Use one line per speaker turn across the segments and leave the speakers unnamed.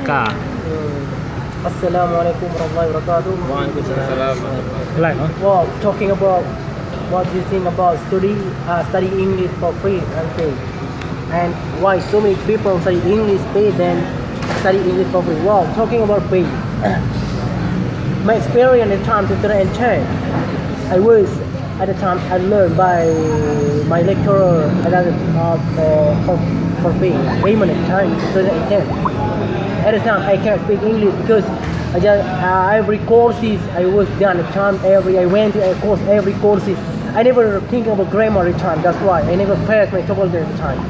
ketika.
Assalamualaikum warahmatullahi wabarakatuh.
Waalaikumsalam.
Like, huh?
Well, talking about what do you think about studying English for free and pay, and why so many people study English pay than study English for free. Well, talking about pay, my experience in time 2010, I was at the time I learned by my lecturer for payment at time 2010. At the time I can't speak English because I just every courses I was done at time I went to a course every courses. I never think about grammar at time. That's why I never passed my TOEFL at the time.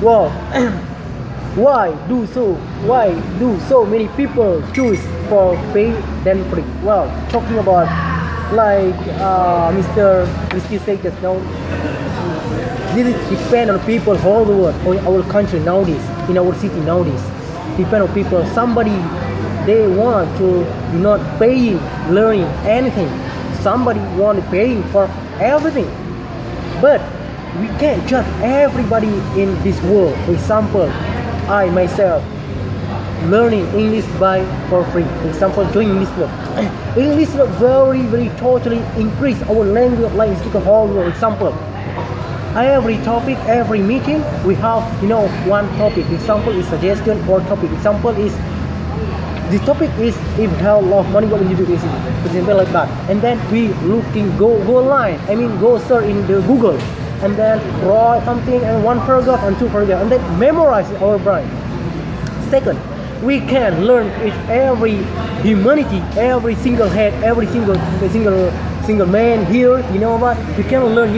Well, why do so many people choose for pay than free? Well, talking about like Mr. Rizky said just now, this is depend on people all the world, on our country nowadays, in our city nowadays. Depend on people. Somebody they want to not paying learning anything. Somebody want paying for everything. But we can't judge everybody in this world. For example, I myself learning English for free. For example, doing English club. English club very totally increase our language like speak of whole world. Example, every topic, every meeting, we have one topic. Example is suggestion or topic. Example is the topic is if you have a lot of money, what will you do basically? For example, like that. And then we go online. I mean, go search in the Google, and then write something and one paragraph and two paragraphs, and then memorize our brain. Second, we can learn every humanity, every single head, every single man here. You know what? We can learn,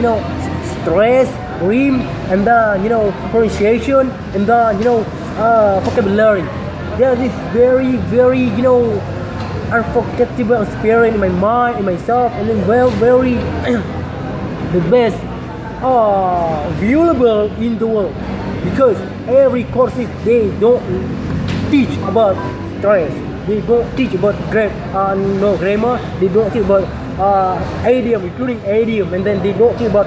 stress, rhyme, and then pronunciation, and then vocabulary. There is very unforgettable experience in my mind, in myself, and then very the best valuable in the world, because every courses they don't teach about stress, they don't teach about grammar, they don't teach about idiom, including idiom, and then they don't teach about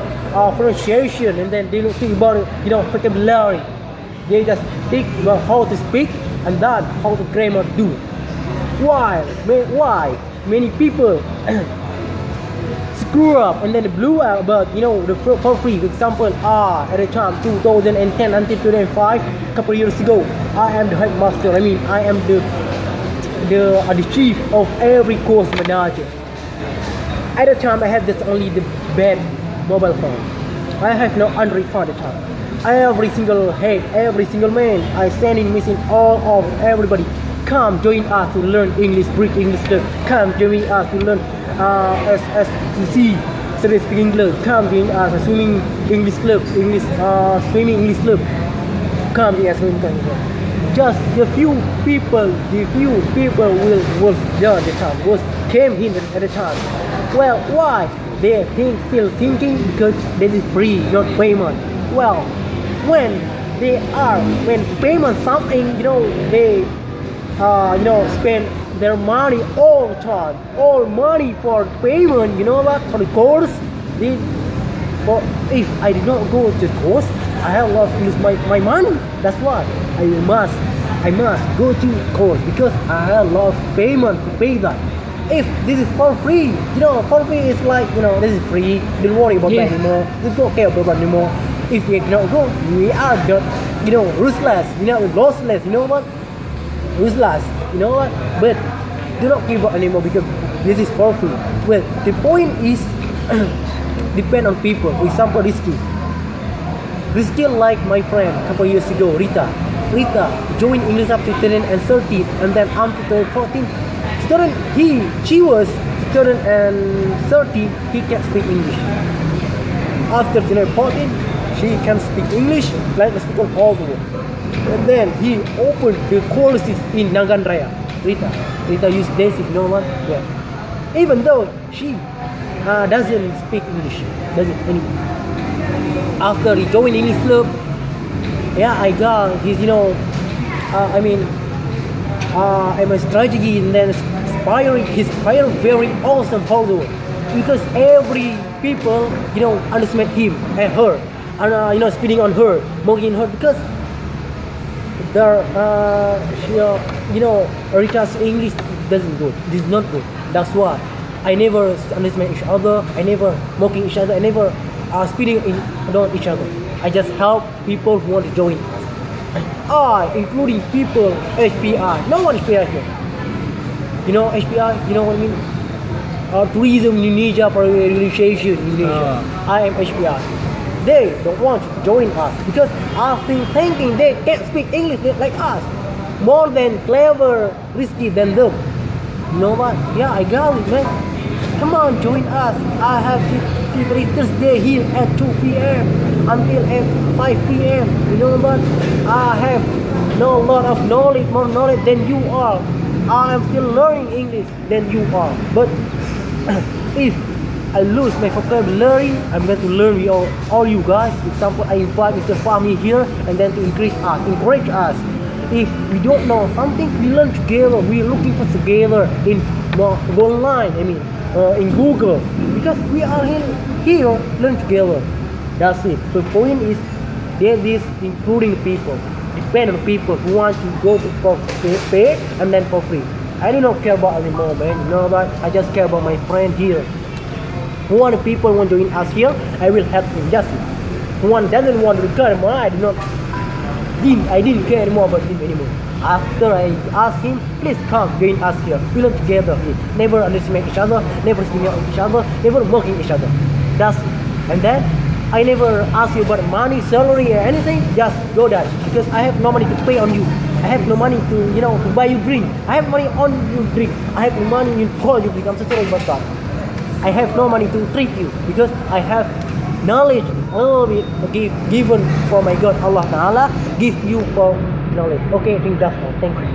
pronunciation, and then they don't teach about vocabulary. They just teach about how to speak and then how to grammar do. Why many people screw up and then blew out about the for free? For example, at the time 2010 until 2005, couple years ago, I am the headmaster. I mean, I am the chief of every course manager. At the time, I had just only the bad mobile phone. I have no Android phone at the time. Every single head, every single man, I sending message all of everybody. Come join us to learn English, break English club. Come join us to learn SSC, Service Speaking Club. Come join us swimming English club, swimming English club. Come join us swimming club. Just a few people will there at the time, came in at the time. Well, why? They still thinking because this is free, not payment. Well, when payment something, they spend their money all the time, all money for payment. You know what? For the course, if I did not go to the course, I have lost my money. That's why I must go to course, because I have lost payment to pay that. If this is for free, for free is like, this is free. Don't worry about that anymore. Don't care about that anymore. If we cannot go, we are the, ruthless, lossless. You know what? Ruthless. You know what? But do not give up anymore, because this is for free. Well, the point is depend on people. For example, Rizky, like my friend a couple years ago, Rita joined English up to 2013, and then up to 2014. She was 2013. He can't speak English. After 2014, she can speak English like a speaker all the world. And then he opened the courses in Nagan Raya. Rita used basic, you know what? Yeah. Even though she doesn't speak English, After he joined English club, I got his, I'm a strategy, and then inspiring very awesome for the world, because every people understand him and her, and speaking on her, mocking her, because their Rita's English doesn't good. It is not good. That's why I never understand each other. I never mocking each other. I never speeding on each other. I just help people who want to join us. Including people HPI. No one HPI here. You know HPI? You know what I mean? Tourism Indonesia Organization Indonesia. I am HPI. They don't want to join us because I've been thinking they can't speak English like us. More than clever, risky than them. You know what? Yeah, I got it, man. Come on, join us. I have Thursday here at 2 p.m. until at 5 p.m. You know what? I have no lot of knowledge, more knowledge than you are. I am still learning English than you are. But if I lose my vocabulary, I'm going to learn with all you guys. For example, I invite Mr. Fahmi here and then to encourage us. If we don't know something, we learn together. We're looking for together in online. In Google, because we are here learn together. That's it. The point is there is including people, depend on people who want to go to for pay and then for free. I do not care about anymore, man. You know that? I just care about my friend here. One people want to join us here, I will help him. Just it. One doesn't want to return more. I didn't care anymore about him anymore. After I asked him, please come join us here. We learn together here. Never underestimate each other, never speak on each other, never mocking each other. That's it. And then I never ask you about money, salary or anything. Just go that because I have no money to pay on you. I have no money to buy you drink. I have money on you drink. I have no money to call you drink. I'm so sorry about that. I have no money to treat you because I have knowledge a little bit given for my God Allah Ta'ala give you for knowledge. Okay, I think that's all. Thank you.